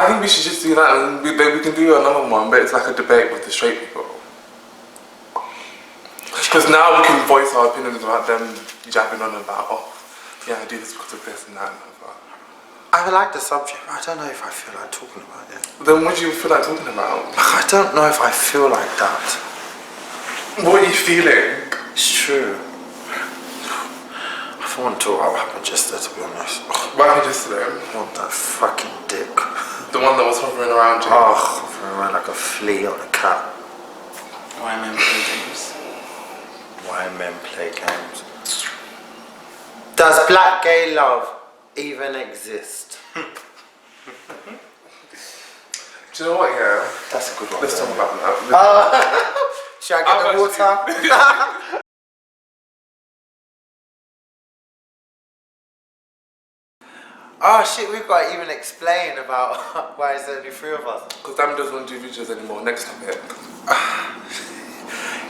I think we should just do that, and we can do another one, but it's like a debate with the straight people. Because now we can voice our opinions about them jabbing on about, oh, yeah, I do this because of this and that. I like the subject. I don't know if I feel like talking about it. Then what do you feel like talking about? I don't know if I feel like that. What are you feeling? It's true. I don't want to talk about what happened yesterday, to be honest. What happened yesterday? What that fucking dick. The one that was hovering around you? Oh, hovering around like a flea on a cat. Why men play games? Why men play games? Does black gay love even exist? Do you know what, yeah? That's a good one. Let's talk about that. Should I get the water? Oh shit, we've got to even explain about why there's only 3 of us. Because Dammy doesn't want to do videos anymore. Next topic.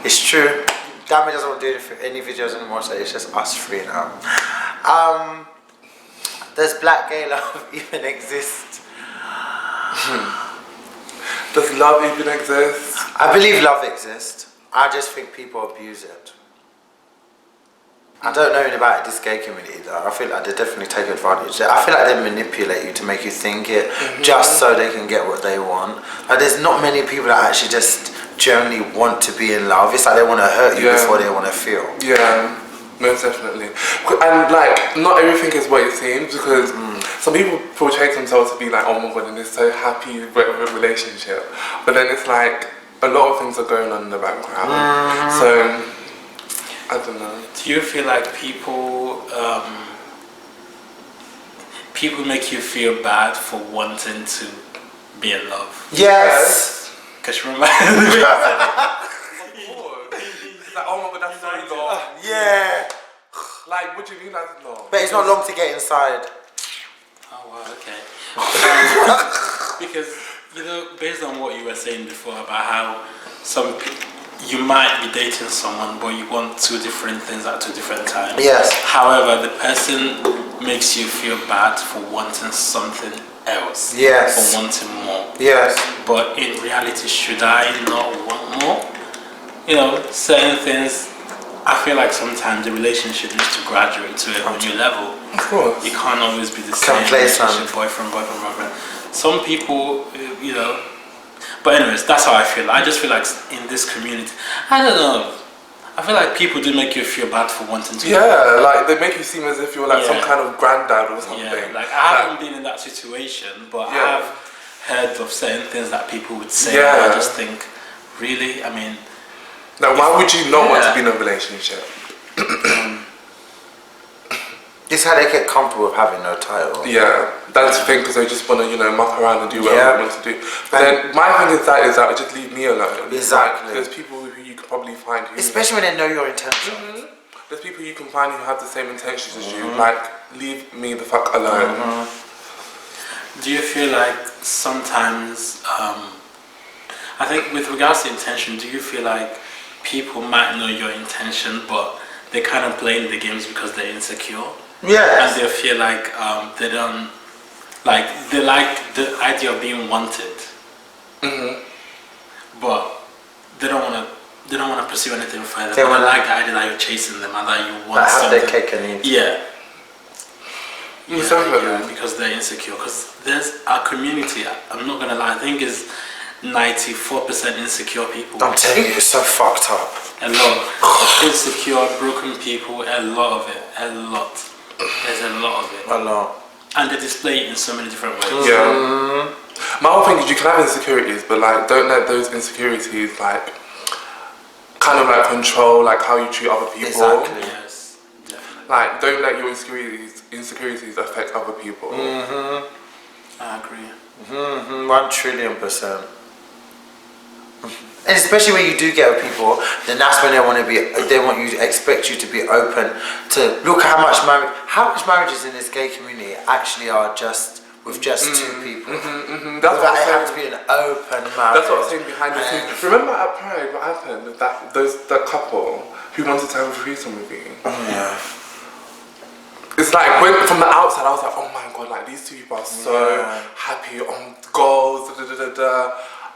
It's true. Dammy doesn't want to do any videos anymore, so it's just us 3 now. Does black gay love even exist? Does love even exist? I believe love exists. I just think people abuse it. I don't know anything about this gay community though. I feel like they definitely take advantage. I feel like they manipulate you to make you think it just so they can get what they want. Like there's not many people that actually just generally want to be in love. It's like they want to hurt you before they want to feel. Yeah, most definitely. And like, not everything is what it seems, because some people portray themselves to be like, oh my god, and they're so happy with a relationship. But then it's like, a lot of things are going on in the background. So, I don't know. Do you feel like people make you feel bad for wanting to be in love? Yes. Because remember, It's like, oh my god, that's so long. Yeah. Like, what do you mean that's long? But it's not long to get inside. oh wow, okay. Because you know, based on what you were saying before about how you might be dating someone, but you want 2 different things at 2 different times. Yes. However, the person makes you feel bad for wanting something else. Yes. For wanting more. Yes. But in reality, should I not want more? You know, certain things, I feel like sometimes the relationship needs to graduate to a new level. Of course. You can't always be the same relationship, boyfriend. Some people, you know. But anyways, that's how I feel. I just feel like in this community, I don't know. I feel like people do make you feel bad for wanting to. Yeah, like they make you seem as if you're like some kind of granddad or something. Yeah, like I haven't been in that situation, but I have heard of certain things that people would say. And I just think, really? I mean, now why would you not want to be in a relationship? It's how they get comfortable with having no title. Yeah, that's the thing, because they just want to, you know, muck around and do whatever they want to do. But then my thing is that just leave me alone. Exactly. Like, there's people who you could probably find who... Especially when they know your intentions. There's people you can find who have the same intentions as you. Like, leave me the fuck alone. Do you feel like sometimes, I think with regards to intention, do you feel like people might know your intention, but they kind of playing the games because they're insecure? Yes. And they feel like they don't, like, they like the idea of being wanted, but they don't want to pursue anything further. They like the idea that you're chasing them and that you want something. Have their cake and eat. Yeah. Yeah, because they're insecure. Because there's a community, I'm not gonna lie, I think is 94% insecure people. I'm telling you, it's so fucked up. A lot of insecure, broken people, a lot of it, a lot. There's a lot of it. A lot. And they display it in so many different ways. Yeah. My whole thing is you can have insecurities, but like don't let those insecurities like kind of like control like how you treat other people. Exactly. Yes. Definitely. Like don't let your insecurities affect other people. I agree. 1,000,000,000%. And especially when you do get with people, then that's when expect you to be open to look how much marriages in this gay community actually are just with just 2 people. That's what it has to be an open marriage. That's what I'm saying behind the scenes. Remember at Pride what happened with that couple who wanted to have a threesome with you? Yeah. It's it's like when from the outside I was like, oh my god, like these two people are so happy on goals, da, da, da, da, da.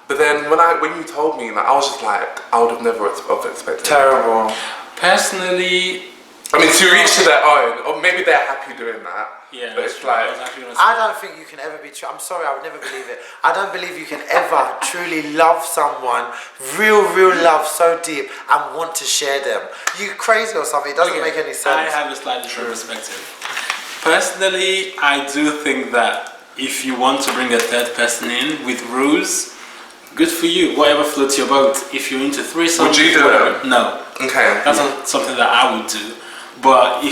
But then when you told me, like I was just like, I would have never expected. Terrible. Personally, I mean, to each to their own, or maybe they're happy doing that. yeah, but it's like I don't think you can ever be true. I'm sorry, I would never believe it. I don't believe you can ever truly love someone, real love so deep and want to share them. You crazy or something? It doesn't make any sense. I have a slightly different perspective. Personally, I do think that if you want to bring a third person in with rules, good for you. Whatever floats your boat. If you're into threesomes, would you do it? No. Okay. That's not something that I would do. But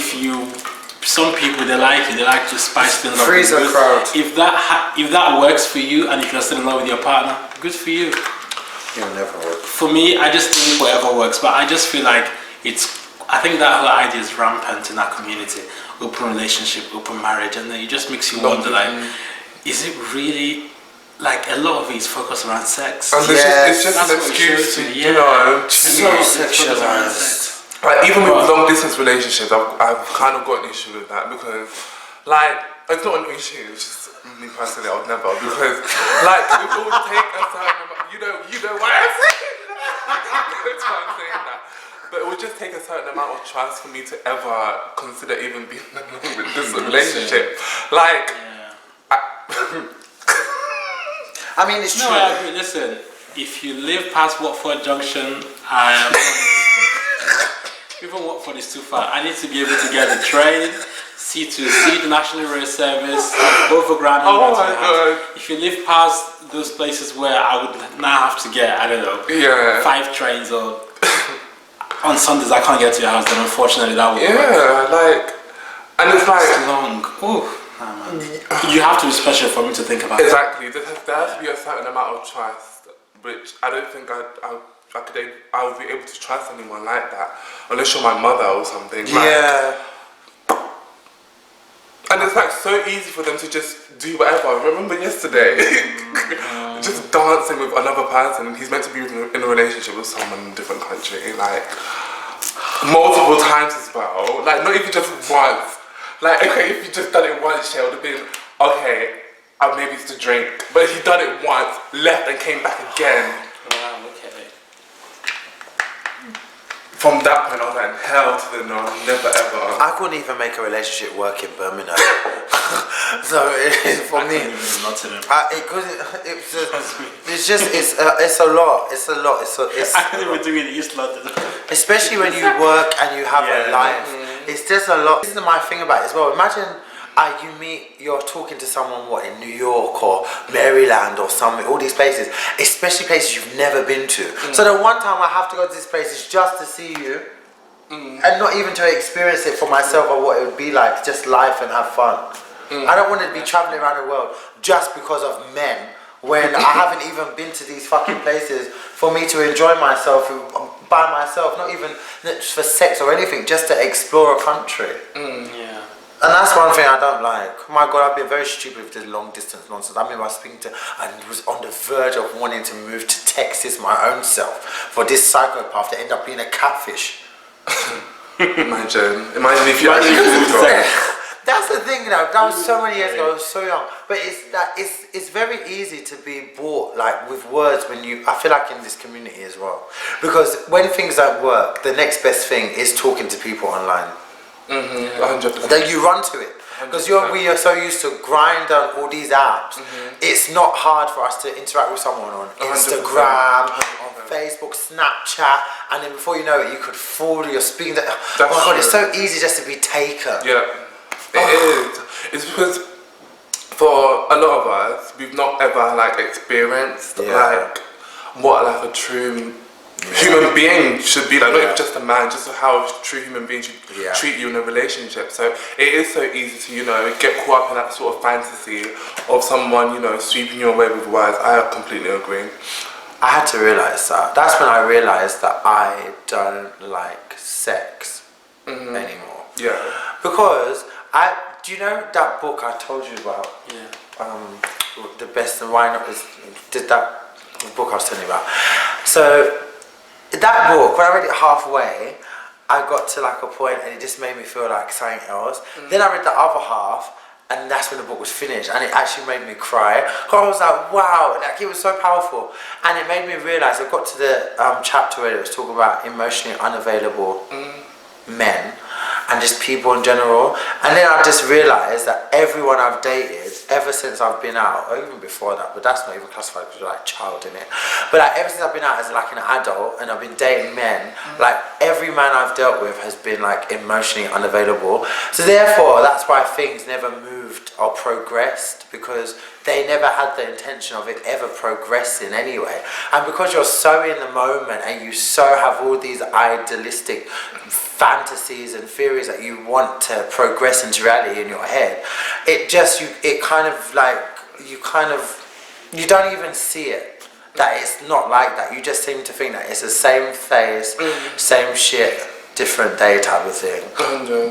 some people they like to spice things up. Freeze a crowd. If that works for you and if you're still in love with your partner, good for you. You'll never work. For me, I just think whatever works. But I just feel like I think that whole idea is rampant in our community. Open relationship, open marriage, and then it just makes you wonder like, is it really? Like a lot of it is focused around sex. And it's just an excuse to, you know, so sexualized. Like even with long distance relationships, I've kind of got an issue with that because, like, it's not an issue. It's just me personally, I would never because, like, it would take a certain amount. You know why I'm saying that. That's why I'm saying that. But it would just take a certain amount of trust for me to ever consider even being in this relationship. Like, I mean, it's true. No, I agree. Listen, if you live past Watford Junction, even Watford is too far. I need to be able to get the train, C2C, the National Rail Service, overground. Oh my god! If you live past those places where I would now have to get, I don't know, 5 trains or on Sundays I can't get to your house, then unfortunately that would work. Like, and it's like it's long. Ooh. You have to be special for me to think about. Exactly. There has to be a certain amount of trust, which I don't think I would be able to trust anyone like that, unless you're my mother or something. Like, and it's like so easy for them to just do whatever. Remember yesterday, just dancing with another person, and he's meant to be in a relationship with someone in a different country, like multiple times as well. Like not even just once. Like, okay, if you just done it once, it would have been, okay, maybe it's to drink. But if you done it once, left and came back again. Wow, okay. From that point, I was like, hell to the no, never ever. I couldn't even make a relationship work in Birmingham. So, for me, it's a lot. I couldn't even do it in East London. Especially when you work and you have a life. It's just a lot. This is my thing about it as well. Imagine you're talking to someone in New York or Maryland or somewhere, all these places, especially places you've never been to. So the one time I have to go to this place is just to see you and not even to experience it for myself or what it would be like, just life and have fun. I don't want to be traveling around the world just because of men when I haven't even been to these fucking places for me to enjoy myself by myself, not even for sex or anything, just to explore a country. And that's one thing I don't like. Oh my god, I've been very stupid with this long distance nonsense. I remember I was speaking to, and was on the verge of wanting to move to Texas my own self for this psychopath to end up being a catfish. Imagine if you actually moved to That's the thing, that was so many years ago. I was so young, but it's very easy to be bought like with words when I feel like in this community as well, because when things don't work, the next best thing is talking to people online. 100%. Then you run to it because we are so used to grind on all these apps. It's not hard for us to interact with someone on Instagram, on Facebook, Snapchat, and then before you know it, you could fall. You're speaking. Oh my god, it's so easy just to be taken. Yeah. It is. It's because for a lot of us, we've not ever like experienced like what like a true human being should be like, not even just a man, just how a true human being should treat you in a relationship. So it is so easy to get caught up in that sort of fantasy of someone sweeping you away with words. I completely agree. I had to realise that. That's when I realised that I don't like sex anymore. Yeah. Because do you know that book I told you about? The Best and Why Not did that book I was telling you about. So that book, when I read it halfway, I got to like a point and it just made me feel like something else. Then I read the other half, and that's when the book was finished, and it actually made me cry. I was like, wow, like it was so powerful, and it made me realise. I got to the chapter where it was talking about emotionally unavailable men and just people in general, and then I just realised that everyone I've dated ever since I've been out, or even before that, but that's not even classified because you're like child in it, but like ever since I've been out as like an adult and I've been dating men, like every man I've dealt with has been like emotionally unavailable. So therefore that's why things never moved or progressed, because they never had the intention of it ever progressing anyway. And because you're so in the moment and you so have all these idealistic fantasies and theories that you want to progress into reality in your head, it kind of like you don't even see it, that it's not like that. You just seem to think that it's the same face, same shit, different day type of thing.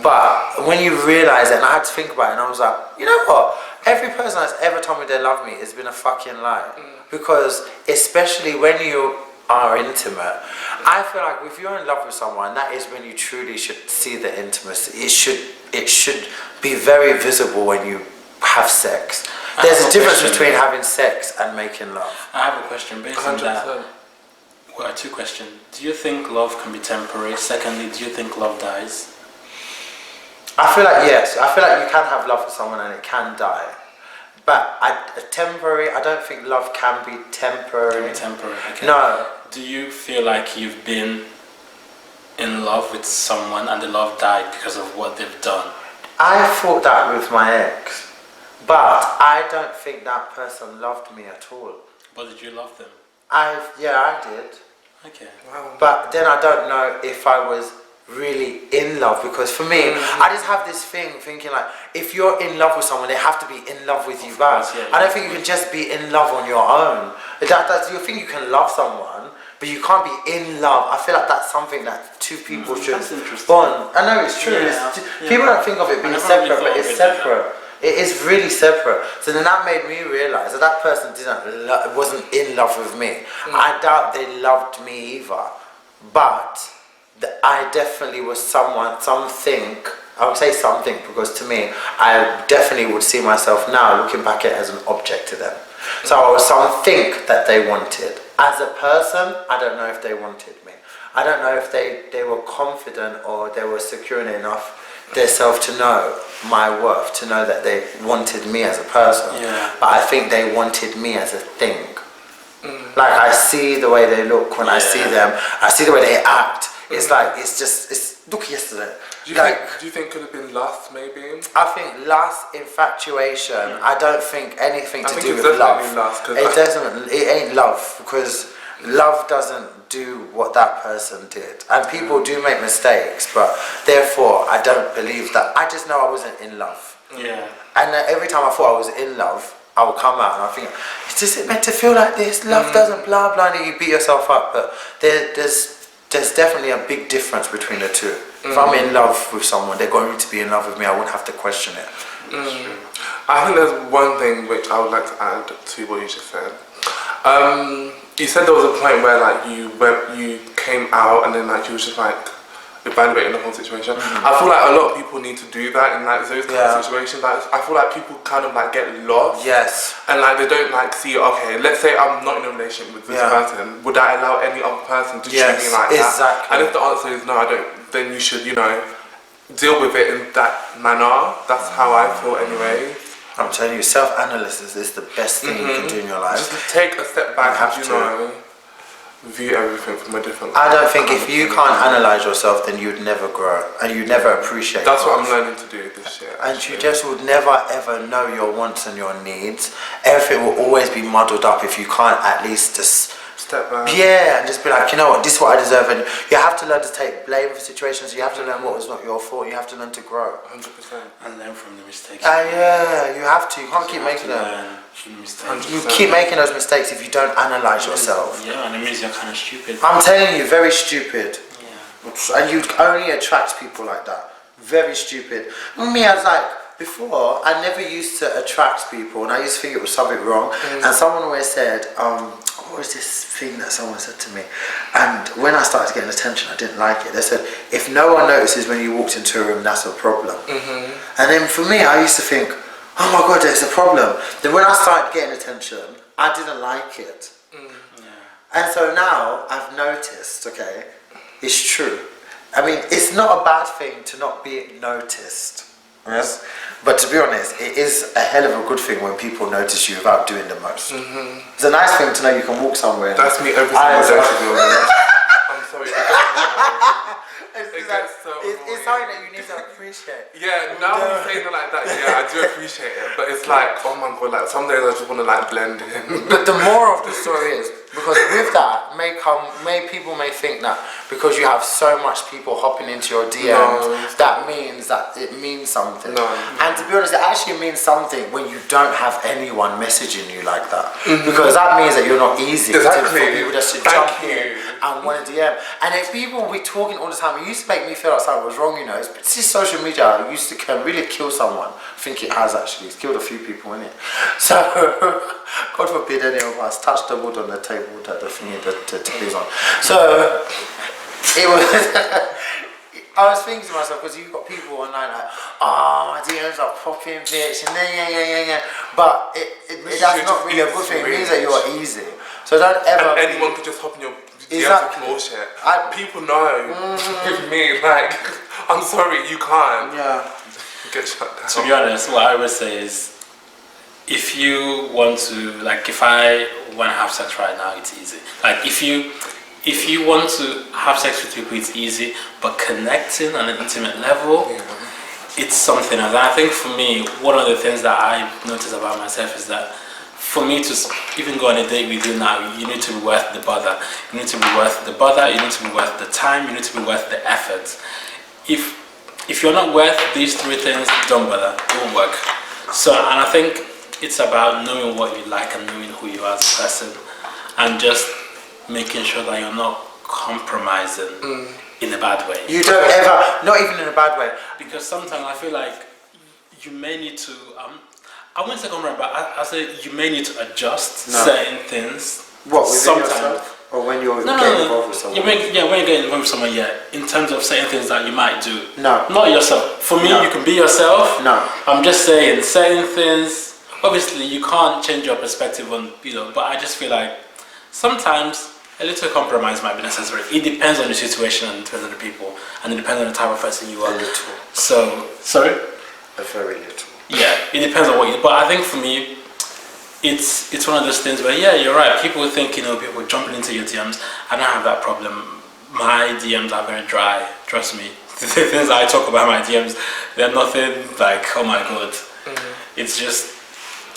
But when you realise it, and I had to think about it, and I was like, you know what? Every person that's ever told me they love me has been a fucking lie. Because especially when you are intimate, I feel like if you're in love with someone, that is when you truly should see the intimacy. It should be very visible when you have sex. There's a difference between having sex and making love. I have a question based on that. Well, two questions. Do you think love can be temporary? Secondly, do you think love dies? I feel like yes. I feel like you can have love for someone and it can die. But temporary, I don't think love can be temporary. Can be temporary, okay. No. Do you feel like you've been in love with someone and the love died because of what they've done? I thought that with my ex. But I don't think that person loved me at all. But did you love them? I did. Okay. Wow. But then I don't know if I was really in love, because for me, I just have this thing thinking like, if you're in love with someone, they have to be in love with you back. I don't think you can just be in love on your own. That's you think you can love someone, but you can't be in love. I feel like that's something that two people should bond. I know it's true. People don't think of it being separate, but it's separate. It is really separate. So then that made me realise that that person wasn't in love with me. I doubt they loved me either. But I definitely was something, I would say something, because to me, I definitely would see myself now looking back at it as an object to them. So I was something that they wanted. As a person, I don't know if they wanted me. I don't know if they were confident or they were secure enough themselves to know my worth, to know that they wanted me as a person. But I think they wanted me as a thing. Like I see the way they look when I see them, I see the way they act. It's like, look yesterday. Do you think it could have been lust maybe? I think lust, infatuation, I don't think anything to do with love. Lust, it ain't love, because love doesn't do what that person did. And people do make mistakes, but therefore I don't believe that. I just know I wasn't in love. And every time I thought I was in love, I would come out and I think, is it meant to feel like this? Love doesn't blah blah, and you beat yourself up. But there's definitely a big difference between the two. If I'm in love with someone, they're going to be in love with me, I wouldn't have to question it. I think there's one thing which I would like to add to what you just said. You said there was a point where like you came out and then like you was just like evaluating the whole situation. I feel like a lot of people need to do that in like those kind of situations. Like I feel like people kind of like get lost. And like they don't like see, okay, let's say I'm not in a relationship with this person. Would I allow any other person to treat me like that? And if the answer is no, I don't, then you should, you know, deal with it in that manner. That's how I feel anyway. I'm telling you, self-analysis is the best thing you can do in your life. Just take a step back and, you know, view everything from a different I don't think if you can't analyse yourself, then you'd never grow and you'd never appreciate That's growth. what I'm learning to do this year. And you just would never ever know your wants and your needs. Everything will always be muddled up if you can't at least just step back. And just be like, you know what, this is what I deserve. And you have to learn to take blame for situations. You have to learn what was not your fault. You have to learn to grow. 100%. And learn from the mistakes. You have to. You can't keep making them. You keep making those mistakes if you don't analyse yourself. And it means you're kind of stupid. I'm telling you, very stupid. And you only attract people like that. Very stupid. Me, I was like, before, I never used to attract people, and I used to think it was something wrong. And someone always said, what what was this thing that someone said to me? And when I started getting attention, I didn't like it. They said, if no one notices when you walked into a room, that's a problem. And then for me, I used to think, oh my God, there's a problem. Then when I started getting attention, I didn't like it. And so now I've noticed, okay, it's true. I mean, it's not a bad thing to not be noticed. Yes, but to be honest, it is a hell of a good thing when people notice you without doing the most. It's a nice thing to know you can walk somewhere. That's me every single day, to be honest. I'm sorry. It's something that you need to appreciate. Yeah, now when you say it like that, yeah, I do appreciate it. But it's like, oh my God, like some days I just want to like blend in. But the moral of the story is, because with that, people may think that because you have so much people hopping into your DMs, that means that it means something. No. And to be honest, it actually means something when you don't have anyone messaging you like that. Because that means that you're not easy for people just to jump in and want to DM. And if people will be talking all the time, it used to make me feel like something was wrong, you know. It's this social media used to can really kill someone. I think it has actually. It's killed a few people in it. So, God forbid any of us touch the wood on the table that the thing the is on. So, it was. I was thinking to myself, because you've got people online like, oh, my DMs are popping, bitch, and then but that's not really a good thing. It means that you're easy. So don't ever. And anyone could just hop in your DMs Exactly. and bullshit. People know. With me, like, I'm sorry, you can't. Yeah. Get shut down. To be honest, what I would say is, if you want to, like, if I want to have sex right now, it's easy. Like, if you want to have sex with people, it's easy, but connecting on an intimate level, it's something else. And I think for me, one of the things that I notice about myself is that for me to even go on a date with you now, you need to be worth the bother. You need to be worth the bother, you need to be worth the time, you need to be worth the effort. If you're not worth these three things, don't bother, it won't work. So, and I think it's about knowing what you like and knowing who you are as a person, and just making sure that you're not compromising in a bad way. You don't ever, not even in a bad way. Because sometimes I feel like you may need to, I wouldn't say compromise, but I say you may need to adjust certain things. What, within yourself? Or when you're getting involved with someone? When you're getting involved with someone, in terms of certain things that you might do. No. Not yourself. For me, you can be yourself. No. I'm just saying, certain things, obviously you can't change your perspective on, but I just feel like sometimes a little compromise might be necessary. It depends on the situation and it depends on the people and it depends on the type of person you are. A little. So, sorry? A very little. Yeah, it depends on what you, but I think for me, it's one of those things where, you're right, people think, people jumping into your DMs. I don't have that problem. My DMs are very dry, trust me. The things I talk about my DMs, they're nothing like, oh my God. It's just,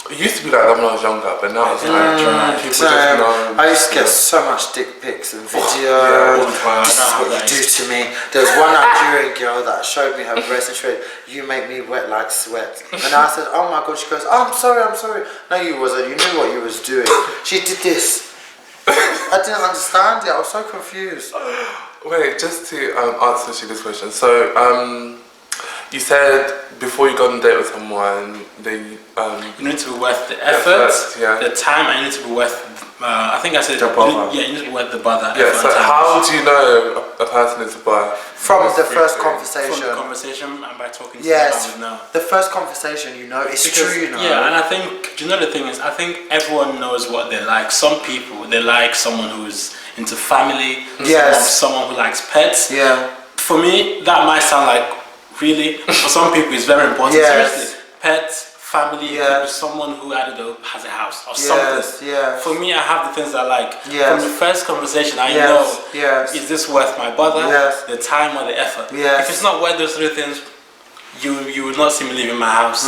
it used to be like that when I was younger, but now it's like people just know. I used to get so much dick pics and videos. All the time. This is what you do to me. There was one Nigerian girl that showed me her breast and she went, you make me wet like sweat. And I said, oh my God. She goes, oh, I'm sorry. No, you wasn't. You knew what you was doing. She did this. I didn't understand it. I was so confused. Wait, just to answer this question. So, you said before you go on a date with someone, you need to be worth the effort, the time, and you need to be worth. I think I said the bother. You need to be worth the bother. Yeah. So how do you know a person is worth? From the first conversation. From the conversation and by talking to yes, now. The first conversation, it's true, Yeah, and I think, do you know the thing is, I think everyone knows what they like. Some people, they like someone who's into family, someone who likes pets. Yeah. For me, that might sound like, really, for some people it's very important. Seriously, pets, family, someone who, I don't know, has a house or something. For me, I have the things I like. From the first conversation, I know, is this worth my bother, the time or the effort? If it's not worth those three things, you will not see me leaving my house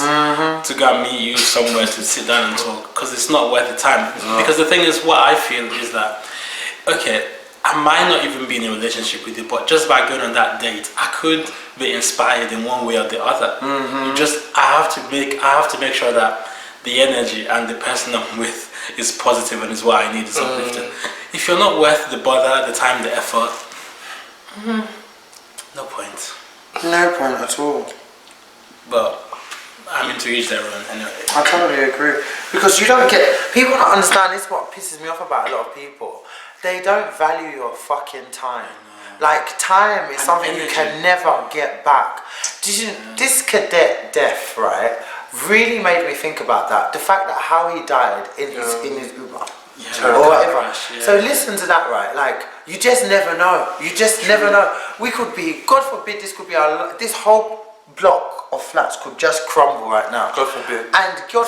to go and meet you somewhere to sit down and talk, because it's not worth the time. Because the thing is, what I feel is that, okay, I might not even be in a relationship with you, but just by going on that date, I could be inspired in one way or the other. I have to make sure that the energy and the person I'm with is positive and is what I need, is uplifting. If you're not worth the bother, the time, the effort, no point. No point at all. But I mean, mean, to each their own. Anyway. I totally agree. Because you don't get... People don't understand. This is what pisses me off about a lot of people. They don't value your fucking time. Like, time is something you can never get back. This cadet death, right, really made me think about that. The fact that how he died in his Uber. Or whatever. So listen to that, right? Like, you just never know. You just never know. We could be, God forbid, this could be this whole block of flats could just crumble right now. God forbid. And God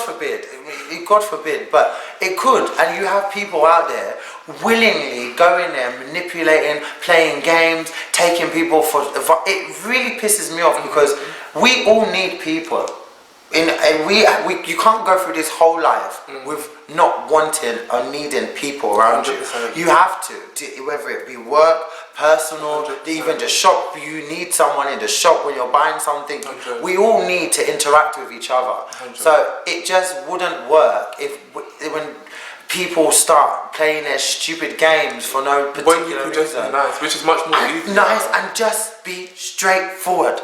forbid, but it could. And you have people out there willingly going there, manipulating, playing games, taking people for. It really pisses me off because we all need people. You can't go through this whole life with not wanting or needing people around 100%. You have to, whether it be work, personal, 100%. Even the shop. You need someone in the shop when you're buying something. 100%. We all need to interact with each other. 100%. So it just wouldn't work when people start playing their stupid games for no particular reason. When you just be nice, which is much more easy. Nice and just be straightforward.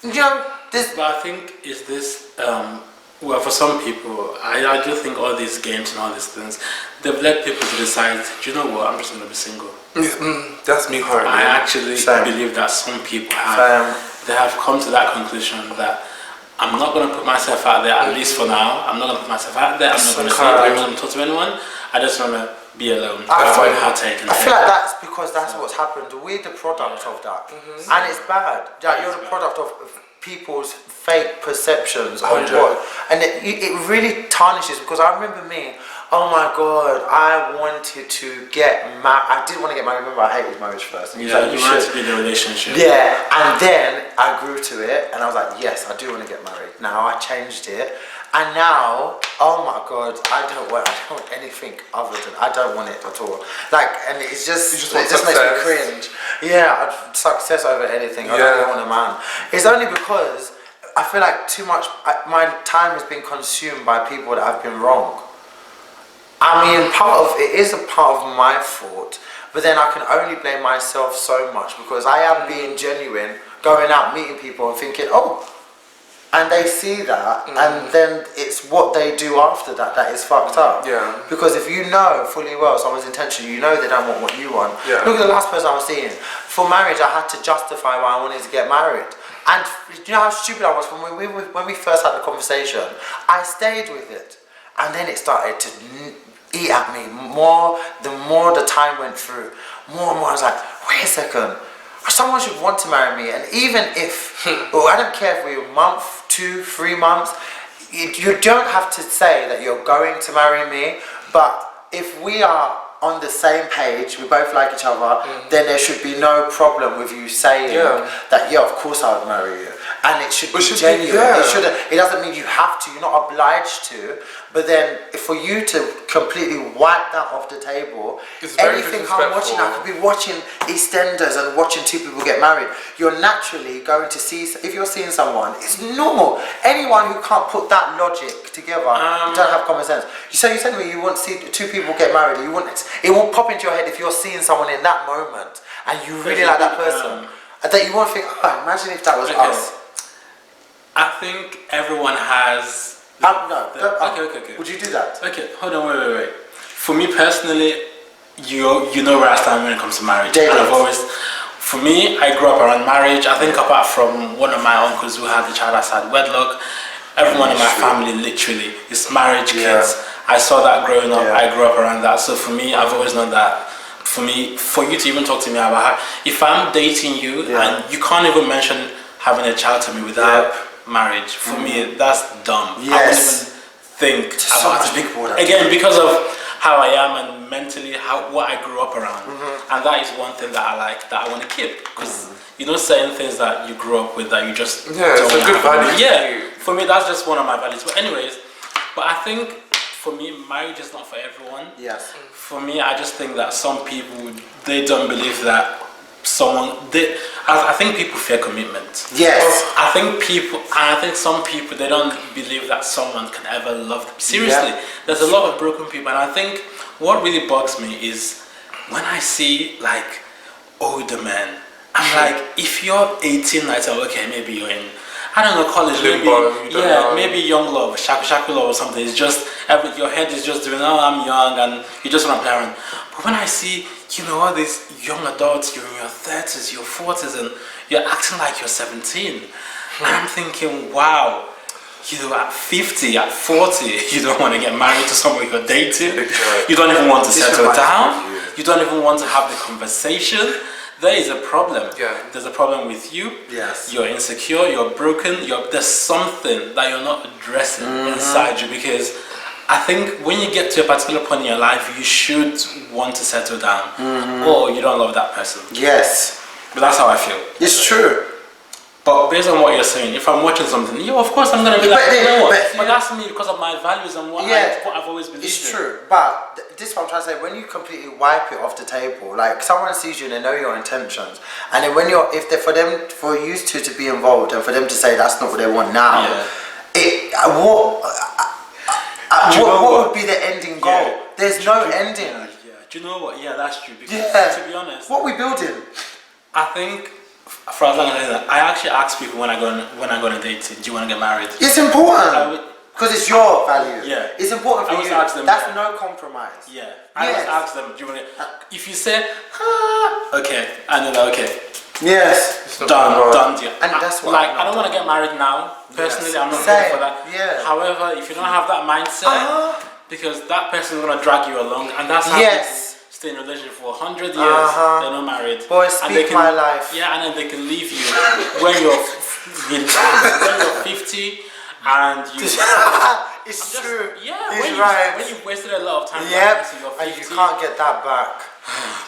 You know. But I think is this well, for some people, I do think all these games and all these things, they've led people to decide, do you know what, I'm just going to be single. That's me hard. I actually believe that some people have come to that conclusion that I'm not going to put myself out there, at least for now. I'm not going to put myself out there. I'm not going to say, I'm not going to talk to anyone. I just want to be alone. I feel like that's because that's what's happened. We're the product of that. And it's bad. That you're the product of people's fake perceptions of what, and it really tarnishes. Because I remember me, oh my god, I wanted to get married. I didn't want to get married. Remember, I hated marriage first. You wanted to be in a relationship. Yeah, and then I grew to it, and I was like, yes, I do want to get married. Now I changed it, and now, oh my god, I don't want anything other than, I don't want it at all. Like, and it just makes me cringe. Yeah, success over anything. I don't want a man. It's only because I feel like too much. My time has been consumed by people that have been wrong. I mean, it is a part of my fault, but then I can only blame myself so much because I am being genuine, going out, meeting people and thinking, oh, and they see that, and then it's what they do after that that is fucked up. Yeah. Because if you know fully well someone's intention, you know they don't want what you want. Yeah. Look at the last person I was seeing. For marriage, I had to justify why I wanted to get married. And you know how stupid I was when we first had the conversation. I stayed with it, and then it started to eat at me more. The more the time went through, more and more I was like, wait a second. Someone should want to marry me, and even if, well, I don't care if we're a month, 2, 3 months, you don't have to say that you're going to marry me, but if we are on the same page, we both like each other, then there should be no problem with you saying that, yeah, of course I would marry you. And it should be genuine. It doesn't mean you have to, you're not obliged to, but then for you to completely wipe that off the table, anything I'm watching, I could be watching EastEnders and watching 2 people get married. You're naturally going to see, if you're seeing someone, it's normal. Anyone who can't put that logic together, you don't have common sense. So you said to me you want to see 2 people get married, it won't pop into your head if you're seeing someone in that moment and you really like that person. And that you won't think, oh, imagine if that was us. I think everyone has... Okay. Would you do that? Okay, hold on, wait. For me personally, you know where I stand when it comes to marriage. And I've always... For me, I grew up around marriage. I think apart from one of my uncles who had the child outside wedlock, everyone in my family literally is marriage, kids. I saw that growing up. I grew up around that. So for me, I've always known that. For me, for you to even talk to me about if I'm dating you and you can't even mention having a child to me without marriage, for me that's dumb. I wouldn't even think about it. Again, because of how I am and mentally what I grew up around. And that is one thing that I like, that I want to keep. Because you know certain things that you grew up with that you just it's a good value. For me that's just one of my values. But anyways, I think for me marriage is not for everyone. Yes. For me, I just think that some people, they don't believe that I think people fear commitment. Yes. I think some people, they don't believe that someone can ever love them. Seriously, there's a lot of broken people, and I think what really bugs me is when I see like older men, I'm like, if you're 18, I say, okay, maybe you're in. I don't know, college, maybe, Limbo, you don't know. maybe young love, shaku love or something. It's just, your head is just doing, oh, I'm young, and you just want to play around. But when I see, all these young adults, you're in your 30s, your 40s, and you're acting like you're 17, and I'm thinking, wow, at 50, at 40, you don't want to get married to someone you're dating. You don't even want to settle down. You don't even want to have the conversation. There is a problem. Yeah. There's a problem with you. Yes. You're insecure. You're broken. There's something that you're not addressing inside you, because I think when you get to a particular point in your life, you should want to settle down, or you don't love that person. Yes. But that's how I feel. It's true. But based on what you're saying, if I'm watching something, of course I'm going to be like, but that's me because of my values and what I've always believed in. It's true, but this is what I'm trying to say. When you completely wipe it off the table, like someone sees you and they know your intentions, and then when for you two to be involved and for them to say that's not what they want now, what would be the ending goal? Yeah. There's no ending. Yeah. Do you know what? Yeah, that's true. Because to be honest, what are we building? I think, for as long as I say that, I actually ask people when I go on a date, do you want to get married? It's important because it's your value. Yeah, it's important for I you. Ask them, that's no compromise. Yeah, I always ask them, do you want to? If you say, okay, I know that. Okay, yes, done deal. And that's what I don't want to get married now. Personally, I'm not ready for that. Yeah. However, if you don't have that mindset, because that person is gonna drag you along, and that's how. Stay in a relationship for 100 years, they're not married. Boy, speak my life. Yeah, and then they can leave you when you're 50 and you. It's true. Yeah, when you've wasted a lot of time. Yep, and you can't get that back.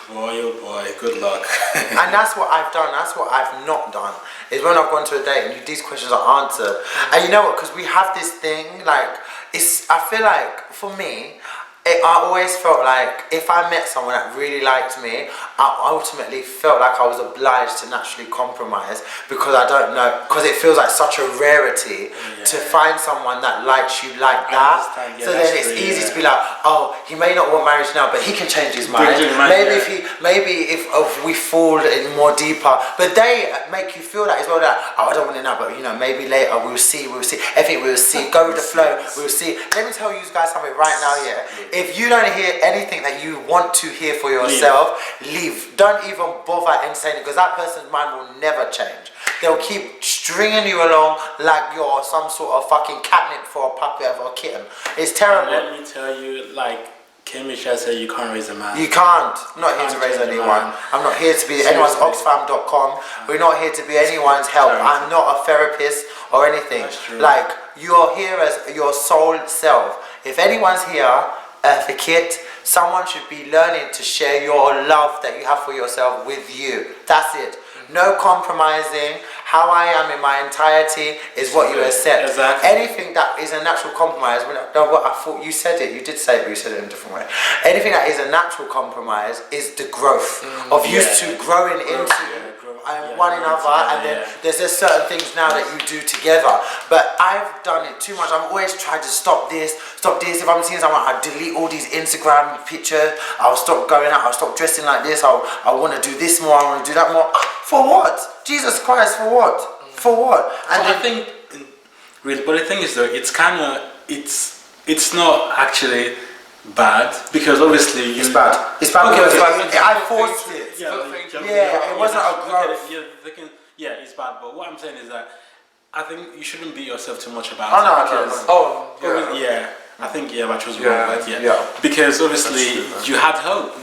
Boy, oh boy, good luck. And that's what I've done. That's what I've not done. Is when I've gone to a date and these questions are answered. And you know what? Because we have this thing, like I feel like for me. I always felt like if I met someone that really liked me, I ultimately felt like I was obliged to naturally compromise because it feels like such a rarity to find someone that likes you like that. So then it's easy to be like, oh, he may not want marriage now, but he can change his mind. Maybe if we fall in more deeper, but they make you feel that as well. That I don't want it now, but maybe later we'll see. I think we'll see. Go with the flow. We'll see. Let me tell you guys something right now. If you don't hear anything that you want to hear for yourself, leave. Don't even bother entertaining, because that person's mind will never change. They'll keep stringing you along like you're some sort of fucking catnip for a puppy or a kitten. It's terrible. Let me tell you, like Kim Michelle said, you can't raise a man. You can't. I'm not here to raise anyone. I'm not here to be anyone's Oxfam.com. We're not here to be anyone's help. I'm not a therapist or anything. Like, you're here as your soul self. If anyone's here, the kid, someone should be learning to share your love that you have for yourself with you. That's it. No compromising. How I am in my entirety is what you accept. Exactly. Anything that is a natural compromise, I thought you said it, you did say it, but you said it in a different way. Anything that is a natural compromise is the growth of you two growing into one another, and then there's just certain things now that you do together. But I've done it too much. I've always tried to stop this. If I'm seeing someone, I delete all these Instagram pictures. I'll stop going out. I'll stop dressing like this. I want to do this more. I want to do that more. For what? Jesus Christ, for what? For what? And I think, but the thing is though, it's kind of, it's not actually bad, because obviously it's bad. It's bad because I forced it. It wasn't a growth. It's bad. But what I'm saying is that I think you shouldn't beat yourself too much about it. I think I chose the wrong word. Because obviously you had hope.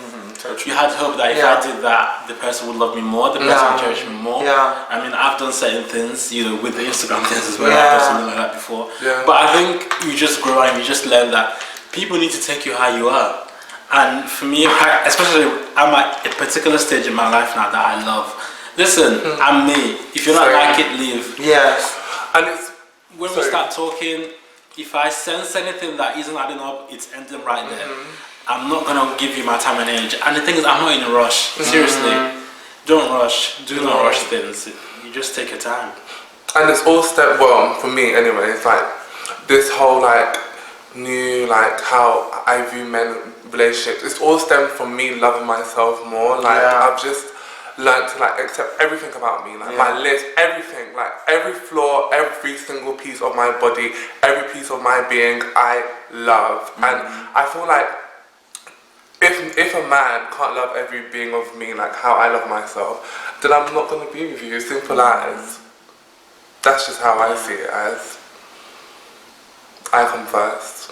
You had hope that if I did that, the person would love me more, the person would cherish me more. I mean, I've done certain things, with the Instagram things as well. I've done something like that before. But I think you just grow and you just learn that people need to take you how you are. And for me, especially, I'm at a particular stage in my life now that I love. Listen, I'm me. If you're not like it, leave. Yes. And it's when we start talking, if I sense anything that isn't adding up, it's ending right there. I'm not gonna give you my time and energy. And the thing is, I'm not in a rush. Seriously, don't rush. Do not rush things. You just take your time. And it's all for me anyway, it's like this whole new how I view men relationships. It's all stemmed from me loving myself more. I've just learned to like accept everything about me, like my lips, everything, like every flaw, every single piece of my body, every piece of my being, I love. And I feel like if a man can't love every being of me like how I love myself, then I'm not gonna be with you. Simple as. That's just how I see it as. I come first.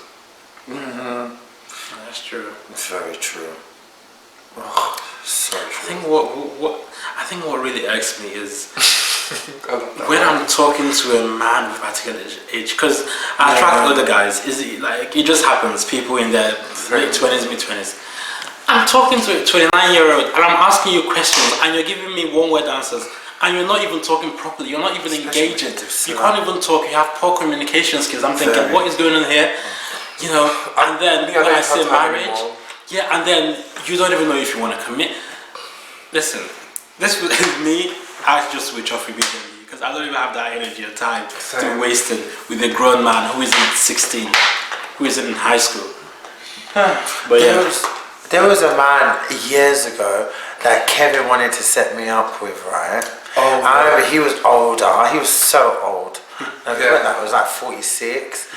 That's true. It's very true. Oh, so true. I think what really irks me is when I'm talking to a man of a particular age, because I attract other guys. Is it like it just happens? People in their late 20s, mid 20s. I'm talking to a 29-year-old and I'm asking you questions and you're giving me one-word answers and you're not even talking properly. You're not even engaging. You can't even talk. You have poor communication skills. I'm thinking, what is going on here? You know, and then when I say marriage, and then you don't even know if you want to commit. Listen, this with me, I just switch off immediately because I don't even have that energy or time to be wasted with a grown man who isn't 16, who isn't in high school. But there was a man years ago that Kevin wanted to set me up with, right? I remember he was older. He was so old. That was like 46.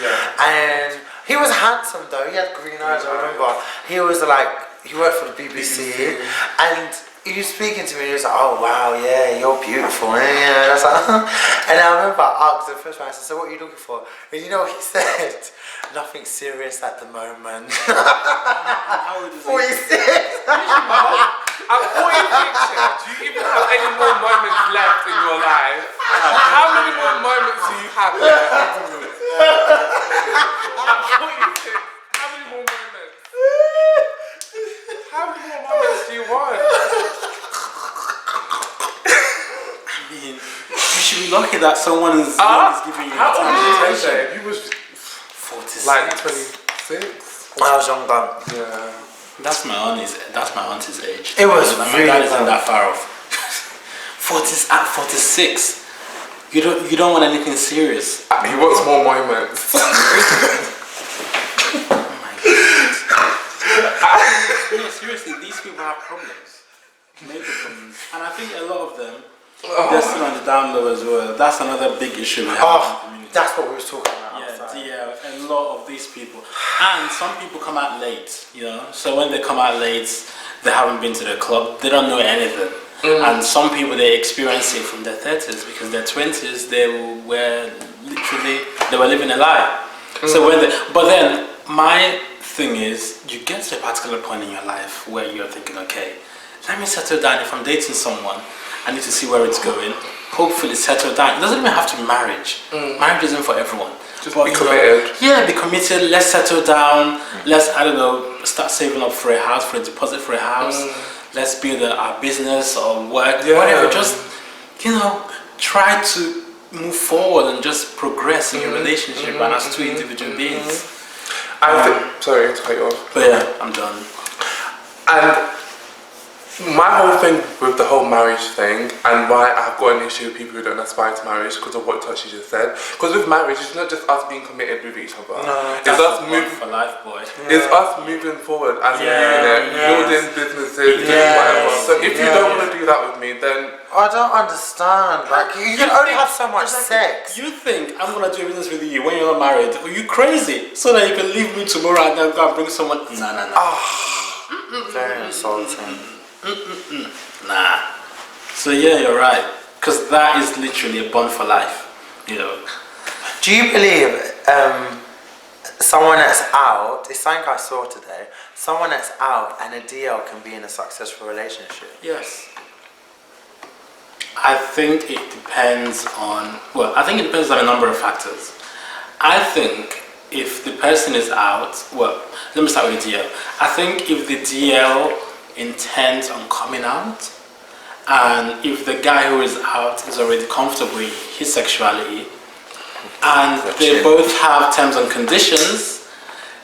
And he was handsome though. He had green eyes. I remember. He was like, he worked for the BBC. And he was speaking to me. He was like, "Oh wow, yeah, you're beautiful." And I was like, and I remember I asked the first one. I said, "So what are you looking for?" And you know what he said? "Nothing serious at the moment." How old is he? 46. At 46, do you even have any more moments left in your life? How many more moments do you have left? At 46, how many more moments? How many more moments do you want? I mean, you should be lucky that someone is giving you how old attention. was he? He was 46. like 26. I was younger. Yeah. That's my auntie's age. It was my really dad isn't bad. that far off. 46. You don't want anything serious. He wants more moments. Oh my goodness. No, seriously, these people have problems. Major problems. And I think a lot of them, they're still on the down low as well. That's another big issue we have in the community. That's what we was talking about. A lot of these people. And some people come out late, you know. So when they come out late, they haven't been to the club, they don't know anything. And some people, they experience it from their 30s because their 20s, they were living a lie. So but then my thing is, you get to a particular point in your life where you're thinking, okay, let me settle down. If I'm dating someone, I need to see where it's going. Hopefully settle down. It doesn't even have to be marriage. Marriage isn't for everyone. Just be committed. Be committed. Let's settle down. Let's, I don't know, start saving up for a house, for a deposit for a house. Let's build our business or work, whatever. Just, try to move forward and just progress in your relationship and as two individual beings. Sorry to cut you off. But yeah, I'm done. And my whole thing with the whole marriage thing and why I've got an issue with people who don't aspire to marriage because of what Tochi just said. Because with marriage, it's not just us being committed with each other. No, it's us moving for life, boy. It's us moving forward as a unit, building businesses, doing whatever. So if you don't want to do that with me, then I don't understand. Like you can only have so much sex. You think I'm gonna do business with you when you're not married? Are you crazy? So that you can leave me tomorrow and then go and bring someone? No. Very insulting. Nah. So yeah, you're right. Because that is literally a bond for life. Do you believe someone that's out, it's something I saw today, someone that's out and a DL can be in a successful relationship? Yes. I think it depends on a number of factors. I think if the person is out, let me start with the DL. I think if the DL intends on coming out, and if the guy who is out is already comfortable with his sexuality, and they both have terms and conditions,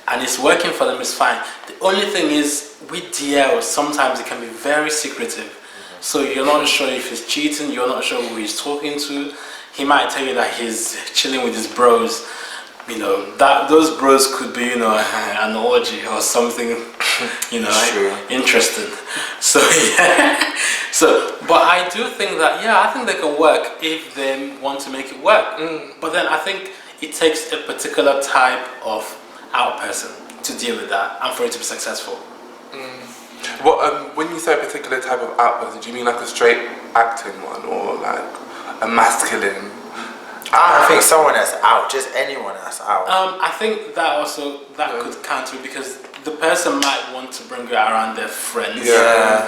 and it's working for them, it's fine. The only thing is, with DL, sometimes it can be very secretive. So you're not sure if he's cheating, you're not sure who he's talking to. He might tell you that he's chilling with his bros, you know, that those bros could be, you know, an orgy or something, you know, interesting. So yeah, so but I do think that I think they can work if they want to make it work. But then I think it takes a particular type of out person to deal with that and for it to be successful. Well, when you say a particular type of out person, do you mean like a straight acting one or like a masculine? I think someone that's out, just anyone that's out. I think that also could counter because the person might want to bring you around their friends. Yeah.